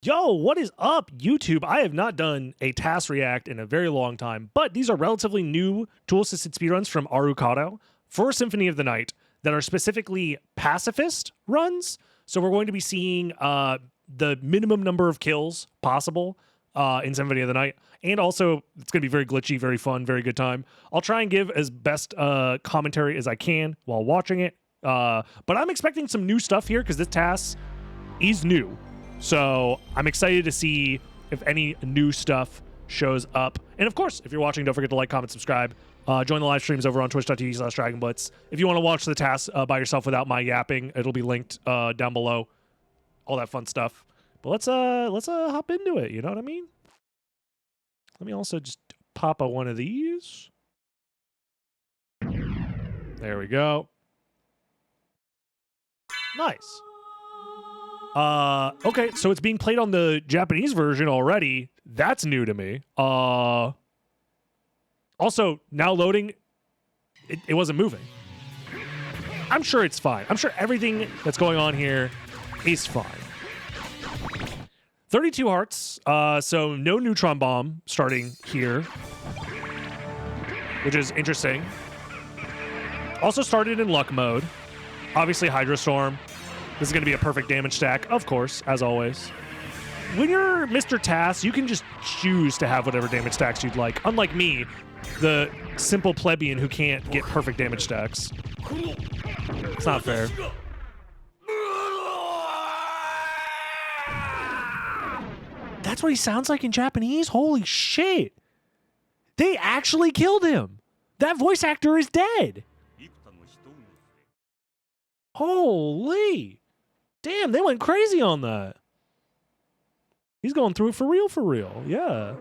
Yo, what is up, YouTube? I have not done a task react in a very long time, but these are relatively new tool-assisted speedruns from Arukado for Symphony of the Night that are specifically pacifist runs. So we're going to be seeing the minimum number of kills possible in Symphony of the Night. And also, it's going to be very glitchy, very fun, very good time. I'll try and give as best commentary as I can while watching it. But I'm expecting some new stuff here because this task is new. So I'm excited to see if any new stuff shows up. And of course, if you're watching, don't forget to like, comment, subscribe. Join the live streams over on twitch.tv/DragonBlitz. If you want to watch the task by yourself without my yapping, it'll be linked down below. All that fun stuff. But let's hop into it. You know what I mean? Let me also just pop one of these. There we go. Nice. Okay, so it's being played on the Japanese version already. That's new to me. Also, now loading, it wasn't moving. I'm sure it's fine. I'm sure everything that's going on here is fine. 32 hearts, so no neutron bomb starting here, which is interesting. Also started in luck mode. Obviously, Hydro Storm. This is going to be a perfect damage stack, of course, as always. When you're Mr. Tass, you can just choose to have whatever damage stacks you'd like. Unlike me, the simple plebeian who can't get perfect damage stacks. It's not fair. That's what he sounds like in Japanese? Holy shit. They actually killed him. That voice actor is dead. Holy. Damn, they went crazy on that. He's going through it for real, yeah.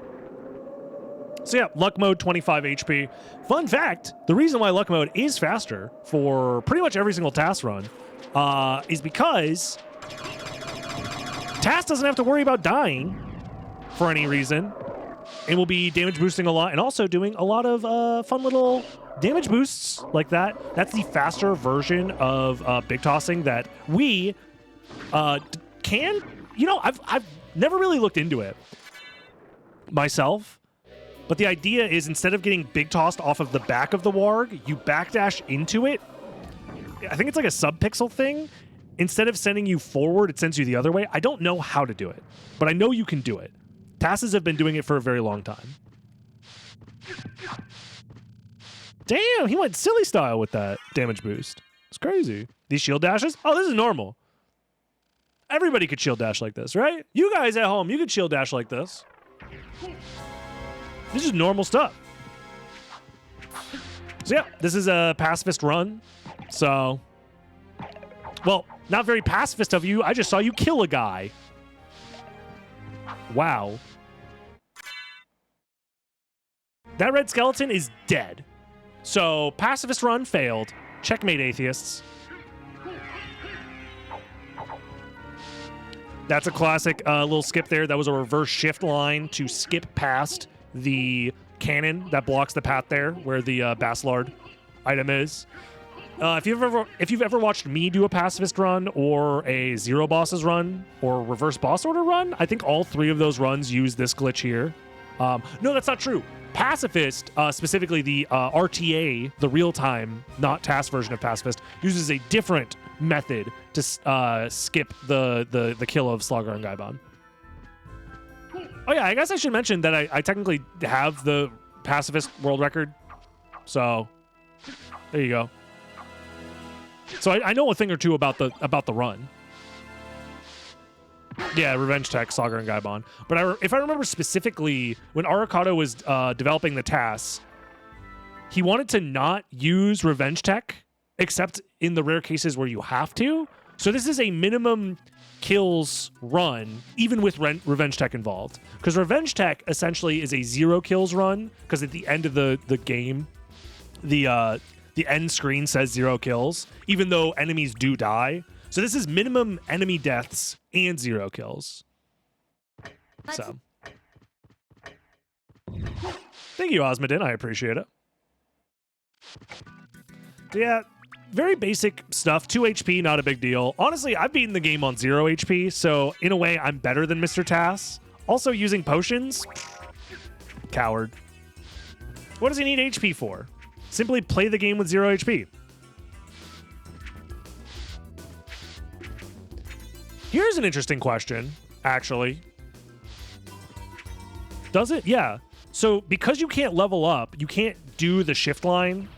So yeah, luck mode, 25 HP. Fun fact, the reason why luck mode is faster for pretty much every single task run is because task doesn't have to worry about dying for any reason. It will be damage boosting a lot and also doing a lot of fun little damage boosts like that. That's the faster version of big tossing that we can. You know, I've never really looked into it myself, but the idea is instead of getting big tossed off of the back of the warg, you backdash into it. I think it's like a sub-pixel thing. Instead of sending you forward, it sends you the other way. I don't know how to do it, but I know you can do it. Tasses have been doing it for a very long time. Damn, he went silly style with that damage boost. It's crazy. These shield dashes? Oh, this is normal. Everybody could shield dash like this, right? You guys at home, you could shield dash like this. This is normal stuff. So yeah, this is a pacifist run. So, well, not very pacifist of you. I just saw you kill a guy. Wow. That red skeleton is dead. So, pacifist run failed. Checkmate, atheists. That's a classic little skip there. That was a reverse shift line to skip past the cannon that blocks the path there where the Baslard item is. If you've ever watched me do a pacifist run or a zero bosses run or reverse boss order run, I think all three of those runs use this glitch here. No, that's not true. Pacifist, specifically the RTA, the real-time, not task version of Pacifist, uses a different method to skip the kill of Slogger and Gaibon. Oh yeah, I guess I should mention that I technically have the Pacifist world record. So, there you go. So I know a thing or two about the run. Yeah, Revenge Tech, Sagar, and Gaibon. But if I remember specifically, when Arukado was developing the tasks, he wanted to not use Revenge Tech, except in the rare cases where you have to. So this is a minimum kills run, even with Revenge Tech involved. Because Revenge Tech essentially is a 0 kills run, because at the end of the game, the end screen says 0 kills, even though enemies do die. So this is minimum enemy deaths and 0 kills. So. Thank you, Osmodin. I appreciate it. So yeah, very basic stuff. 2 HP, not a big deal. Honestly, I've beaten the game on 0 HP, so in a way, I'm better than Mr. Tass. Also, using potions? Coward. What does he need HP for? Simply play the game with 0 HP. Here's an interesting question, actually. Does it? Yeah. So, because you can't level up, you can't do the shift line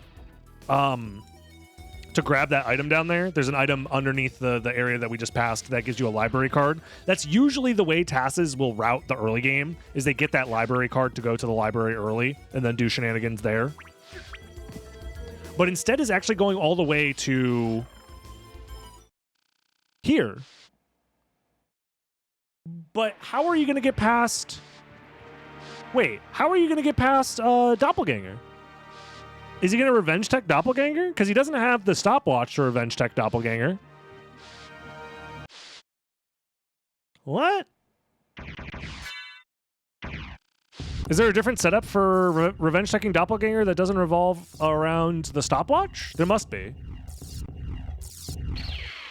to grab that item down there. There's an item underneath the area that we just passed that gives you a library card. That's usually the way Tasses will route the early game, is they get that library card to go to the library early and then do shenanigans there. But instead is actually going all the way to here. But how are you going to get past... Wait, how are you going to get past Doppelganger? Is he going to revenge tech Doppelganger? Because he doesn't have the stopwatch to revenge tech Doppelganger. What? Is there a different setup for revenge teching Doppelganger that doesn't revolve around the stopwatch? There must be.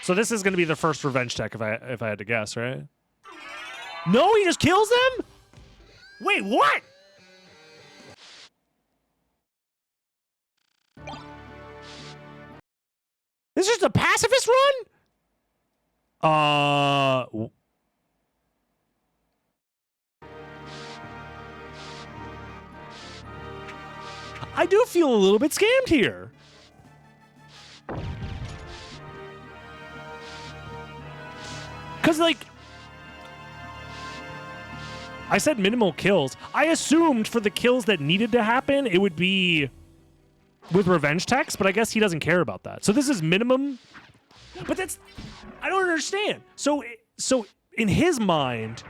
So this is going to be the first revenge tech if I had to guess, right? No, he just kills them? Wait, what? This is just a pacifist run? I do feel a little bit scammed here. Because, like, I said minimal kills. I assumed for the kills that needed to happen, it would be with revenge techs, but I guess he doesn't care about that. So this is minimum. But that's... I don't understand. So in his mind,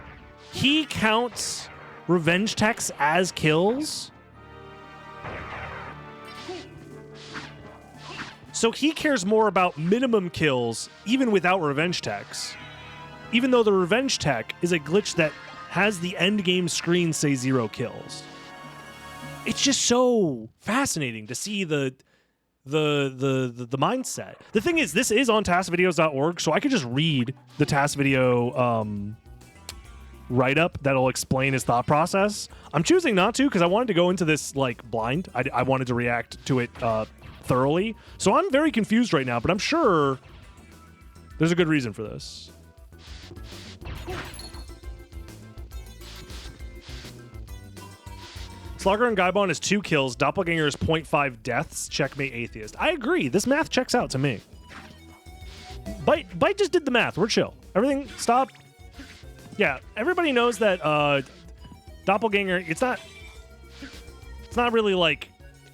he counts revenge techs as kills? So he cares more about minimum kills, even without revenge techs. Even though the revenge tech is a glitch that has the end game screen say 0 kills. It's just so fascinating to see the mindset. The thing is, this is on taskvideos.org, so I could just read the task video write-up that'll explain his thought process. I'm choosing not to because I wanted to go into this like blind. I wanted to react to it thoroughly. So I'm very confused right now, but I'm sure there's a good reason for this. Slugger and Gaibon is 2 kills. Doppelganger is 0.5 deaths. Checkmate Atheist. I agree. This math checks out to me. Bite just did the math. We're chill. Everything, stop. Yeah, everybody knows that Doppelganger, it's not really like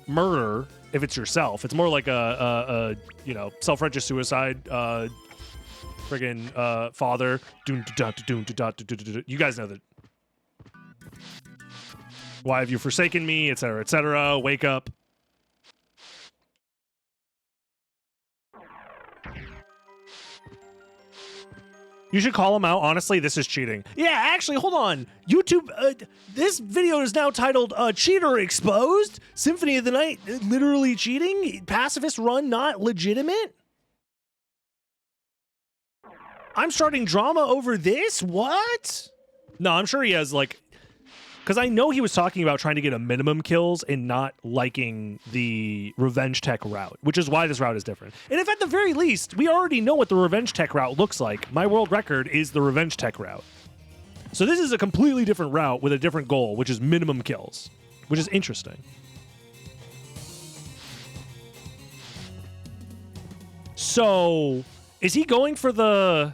murder if it's yourself. It's more like a you know, self-righteous suicide. Friggin' father. You guys know that. Why have you forsaken me, etc., etc. Wake up. You should call him out. Honestly, this is cheating. Yeah, actually, hold on. YouTube, this video is now titled Cheater Exposed. Symphony of the Night, literally cheating. Pacifist run not legitimate. I'm starting drama over this? What? No, I'm sure he has, like... Because I know he was talking about trying to get a minimum kills and not liking the revenge tech route, which is why this route is different. And if at the very least, we already know what the revenge tech route looks like. My world record is the revenge tech route. So this is a completely different route with a different goal, which is minimum kills, which is interesting. So is he going for the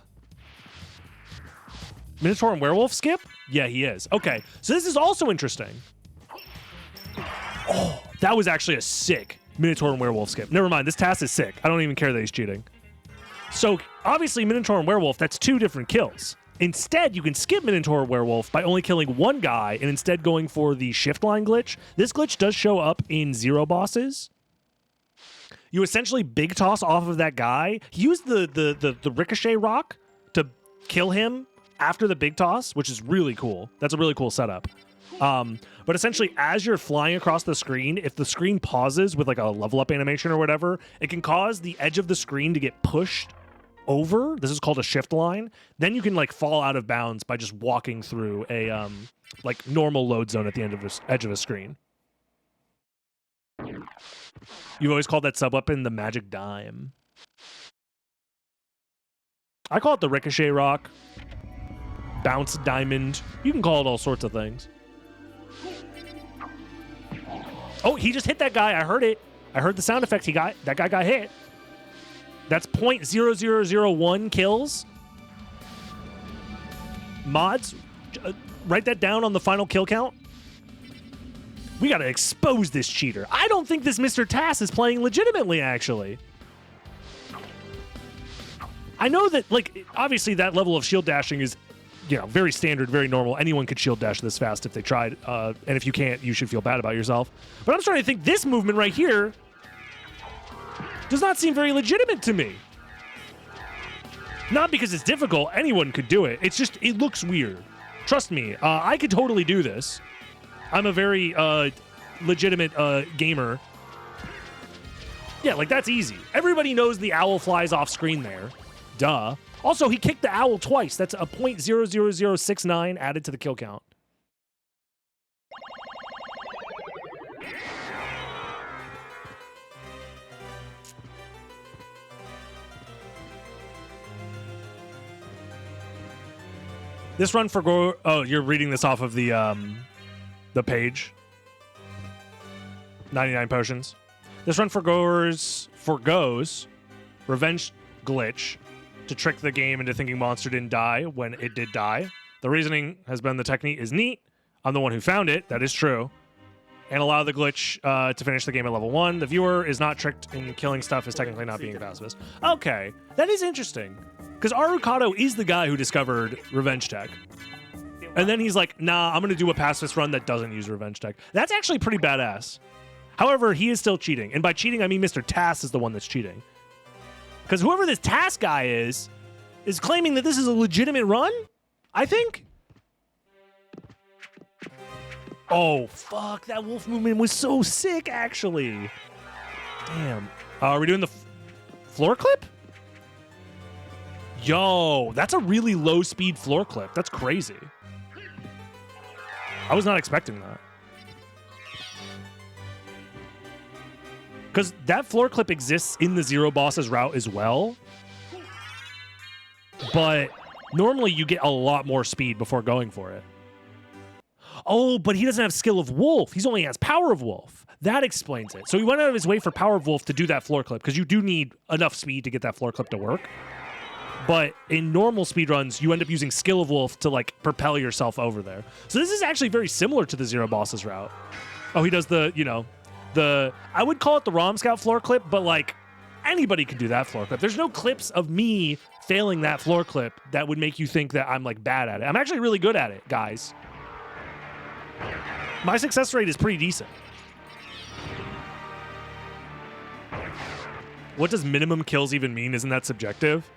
Minotaur and Werewolf skip? Yeah, he is. Okay, so this is also interesting. Oh, that was actually a sick Minotaur and Werewolf skip. Never mind, this task is sick. I don't even care that he's cheating. So, obviously, Minotaur and Werewolf, that's 2 different kills. Instead, you can skip Minotaur and Werewolf by only killing 1 guy and instead going for the shift line glitch. This glitch does show up in 0 bosses. You essentially big toss off of that guy. He used the ricochet rock to kill him after the big toss, which is really cool. That's a really cool setup. But essentially, as you're flying across the screen, if the screen pauses with like a level up animation or whatever, it can cause the edge of the screen to get pushed over. This is called a shift line. Then you can like fall out of bounds by just walking through a like normal load zone at the end of edge of a screen. You've always called that sub weapon the magic dime. I call it the ricochet rock, bounce diamond. You can call it all sorts of things. Oh, he just hit that guy. I heard it. I heard the sound effect. That guy got hit. That's 0.0001 kills. Mods, write that down on the final kill count. We got to expose this cheater. I don't think this Mr. Tass is playing legitimately, actually. I know that, like, obviously that level of shield dashing is, you know, very standard, very normal. Anyone could shield dash this fast if they tried. And if you can't, you should feel bad about yourself. But I'm starting to think this movement right here does not seem very legitimate to me. Not because it's difficult. Anyone could do it. It's just, it looks weird. Trust me, I could totally do this. I'm a very legitimate gamer. Yeah, like that's easy. Everybody knows the owl flies off screen there. Duh. Also, he kicked the owl twice. That's a 0.00069 added to the kill count. This run for go. Oh, you're reading this off of the page. 99 potions. This run forgoes revenge glitch to trick the game into thinking monster didn't die when it did die. The reasoning has been the technique is neat. I'm the one who found it. That is true. And allow the glitch to finish the game at level 1. The viewer is not tricked in killing stuff is technically not being a pacifist. Okay, that is interesting. Because Arukado is the guy who discovered revenge tech. And then he's like, nah, I'm going to do a pacifist run that doesn't use revenge tech. That's actually pretty badass. However, he is still cheating. And by cheating, I mean Mr. Tass is the one that's cheating. Because whoever this Tass guy is claiming that this is a legitimate run, I think. Oh, fuck. That wolf movement was so sick, actually. Damn. Are we doing the floor clip? Yo, that's a really low speed floor clip. That's crazy. I was not expecting that. Because that floor clip exists in the Zero Bosses route as well. But normally you get a lot more speed before going for it. Oh, but he doesn't have skill of Wolf. He only has power of Wolf. That explains it. So he went out of his way for power of Wolf to do that floor clip, because you do need enough speed to get that floor clip to work. But in normal speedruns, you end up using skill of Wolf to like propel yourself over there. So this is actually very similar to the Zero Bosses route. Oh, he does the, you know, I would call it the ROM Scout floor clip, but like anybody could do that floor clip. There's no clips of me failing that floor clip that would make you think that I'm like bad at it. I'm actually really good at it, guys. My success rate is pretty decent. What does minimum kills even mean? Isn't that subjective?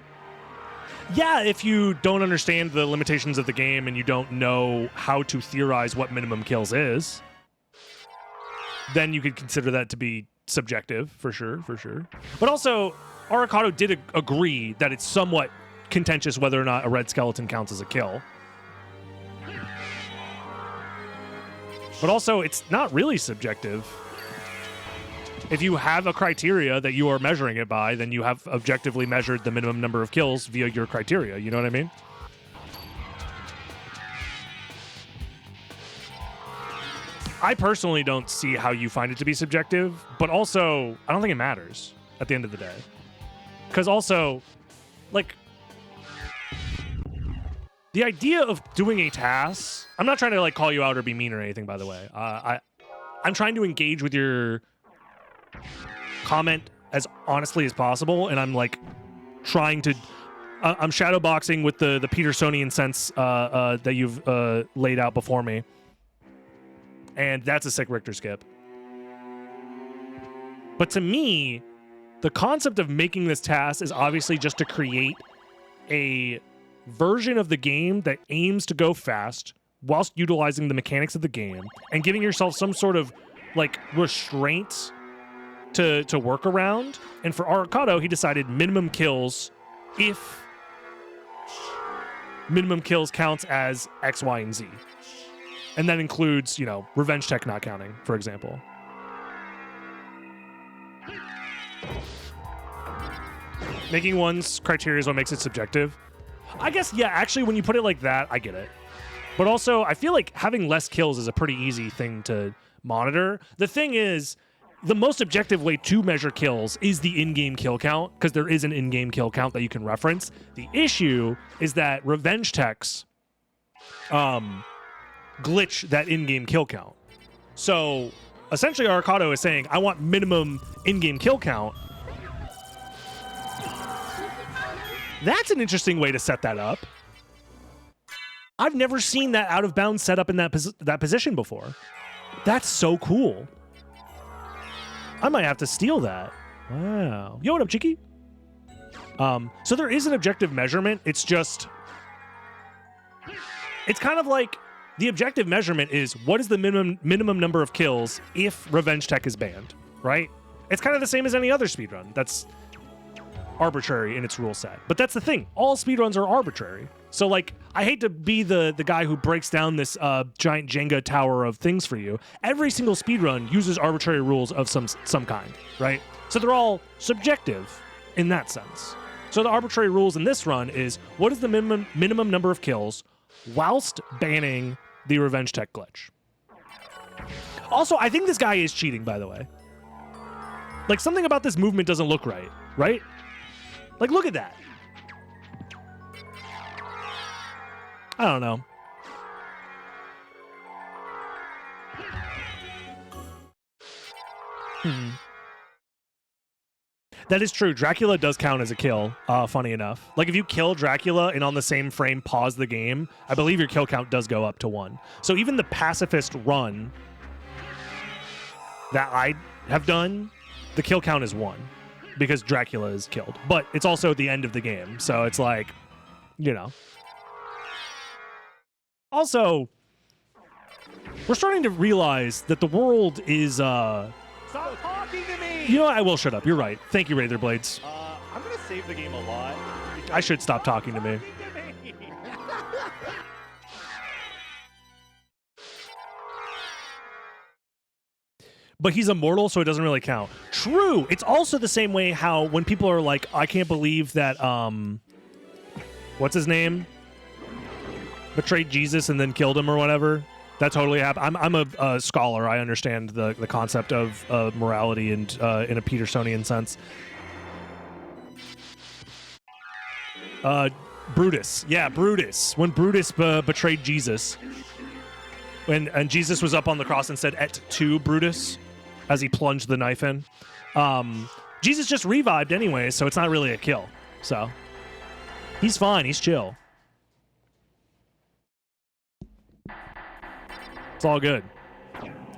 Yeah, if you don't understand the limitations of the game and you don't know how to theorize what minimum kills is, then you could consider that to be subjective, for sure, for sure. But also, Arukado did agree that it's somewhat contentious whether or not a red skeleton counts as a kill. But also, it's not really subjective. If you have a criteria that you are measuring it by, then you have objectively measured the minimum number of kills via your criteria. You know what I mean? I personally don't see how you find it to be subjective, but also, I don't think it matters at the end of the day. Because also, like, the idea of doing a task, I'm not trying to like call you out or be mean or anything, by the way. I'm trying to engage with your comment as honestly as possible, and I'm like trying to I'm shadowboxing with the Petersonian sense that you've laid out before me, and that's a sick Richter skip. But to me, the concept of making this task is obviously just to create a version of the game that aims to go fast, whilst utilizing the mechanics of the game and giving yourself some sort of like restraints to work around. And for Arcado, he decided minimum kills if minimum kills counts as X, Y, and Z. And that includes, you know, revenge tech not counting, for example. Making one's criteria is what makes it subjective. I guess, yeah, actually, when you put it like that, I get it. But also, I feel like having less kills is a pretty easy thing to monitor. The thing is, the most objective way to measure kills is the in-game kill count, because there is an in-game kill count that you can reference. The issue is that revenge techs glitch that in-game kill count. So, essentially, Arcado is saying, I want minimum in-game kill count. That's an interesting way to set that up. I've never seen that out of bounds set up in that position before. That's so cool. I might have to steal that. Wow. Yo, what up, Cheeky? So there is an objective measurement. It's just... It's kind of like... The objective measurement is what is the minimum number of kills if revenge tech is banned, right? It's kind of the same as any other speedrun. That's arbitrary in its rule set. But that's the thing. All speedruns are arbitrary. So, like, I hate to be the guy who breaks down this giant Jenga tower of things for you. Every single speedrun uses arbitrary rules of some kind, right? So they're all subjective in that sense. So the arbitrary rules in this run is what is the minimum number of kills whilst banning the revenge tech glitch. Also, I think this guy is cheating, by the way. Like, something about this movement doesn't look right, right? Like, look at that. I don't know. That is true. Dracula does count as a kill, funny enough. Like, if you kill Dracula and on the same frame pause the game, I believe your kill count does go up to 1. So even the pacifist run that I have done, the kill count is 1 because Dracula is killed. But it's also the end of the game, so it's like, you know. Also, we're starting to realize that the world is, Stop talking to me! You know what? I will shut up. You're right. Thank you, Razor Blades. I'm gonna save the game a lot. I should stop talking to me. But he's immortal, so it doesn't really count. True. It's also the same way how when people are like, I can't believe that, what's his name? Betrayed Jesus and then killed him or whatever. That totally happened. I'm a scholar. I understand the concept of morality and in a Petersonian sense. Brutus. Yeah, Brutus. When Brutus betrayed Jesus. And Jesus was up on the cross and said, "Et tu, Brutus," as he plunged the knife in. Jesus just revived anyway, so it's not really a kill. So he's fine. He's chill. It's all good.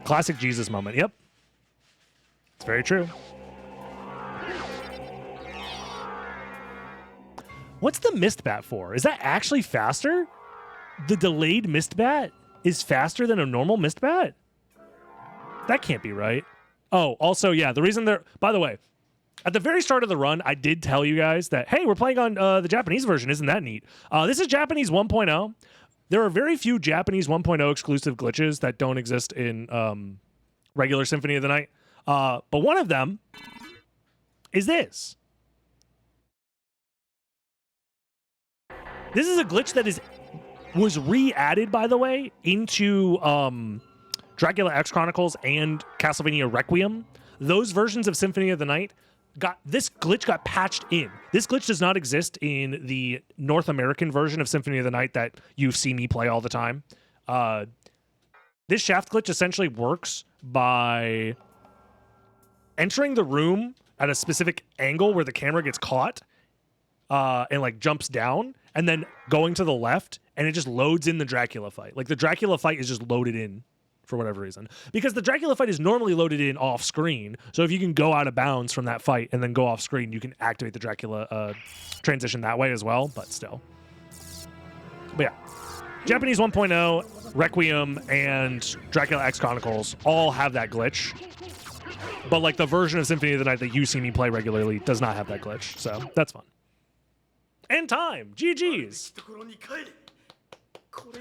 Classic Jesus moment. Yep. It's very true. What's the mist bat for? Is that actually faster? The delayed mist bat is faster than a normal mist bat? That can't be right. Oh, also, yeah, the reason they're... By the way, at the very start of the run, I did tell you guys that, hey, we're playing on the Japanese version. Isn't that neat? This is Japanese 1.0. There are very few Japanese 1.0 exclusive glitches that don't exist in regular Symphony of the Night. But one of them is this. This is a glitch that was re-added, by the way, into Dracula X Chronicles and Castlevania Requiem. Those versions of Symphony of the Night this glitch got patched in. This glitch does not exist in the North American version of Symphony of the Night that you see me play all the time. This shaft glitch essentially works by entering the room at a specific angle where the camera gets caught and like jumps down, and then going to the left, and it just loads in the Dracula fight. Like the Dracula fight is just loaded in for whatever reason. Because the Dracula fight is normally loaded in off screen. So if you can go out of bounds from that fight and then go off screen, you can activate the Dracula transition that way as well, but still. But yeah. Japanese 1.0, Requiem, and Dracula X Chronicles all have that glitch. But like the version of Symphony of the Night that you see me play regularly does not have that glitch. So that's fun. And time. GG's.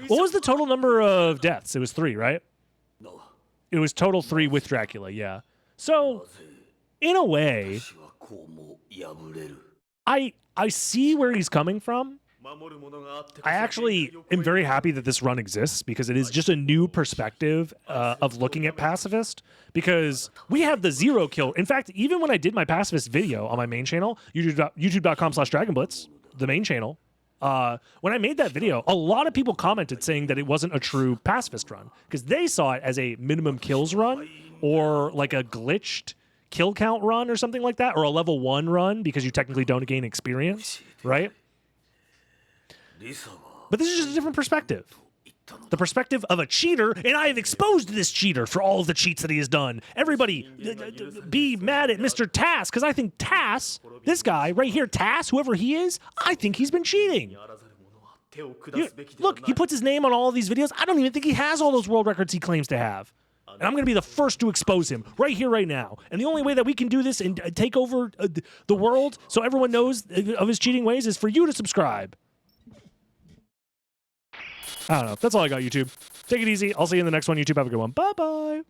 What was the total number of deaths? It was 3, right? It was total 3 with Dracula, yeah. So, in a way, I see where he's coming from. I actually am very happy that this run exists because it is just a new perspective of looking at Pacifist, because we have the 0 kill. In fact, even when I did my Pacifist video on my main channel, youtube.com/DragonBlitz, the main channel, when I made that video, a lot of people commented saying that it wasn't a true Pacifist run because they saw it as a minimum kills run or like a glitched kill count run or something like that, or a level 1 run because you technically don't gain experience, right? But this is just a different perspective. The perspective of a cheater, and I have exposed this cheater for all of the cheats that he has done. Everybody be mad at Mr. Tass, because I think Tass, this guy right here, Tass, whoever he is, I think he's been cheating. Look, he puts his name on all of these videos. I don't even think he has all those world records he claims to have. And I'm going to be the first to expose him right here, right now. And the only way that we can do this and take over the world so everyone knows of his cheating ways is for you to subscribe. I don't know. That's all I got, YouTube. Take it easy. I'll see you in the next one, YouTube. Have a good one. Bye-bye.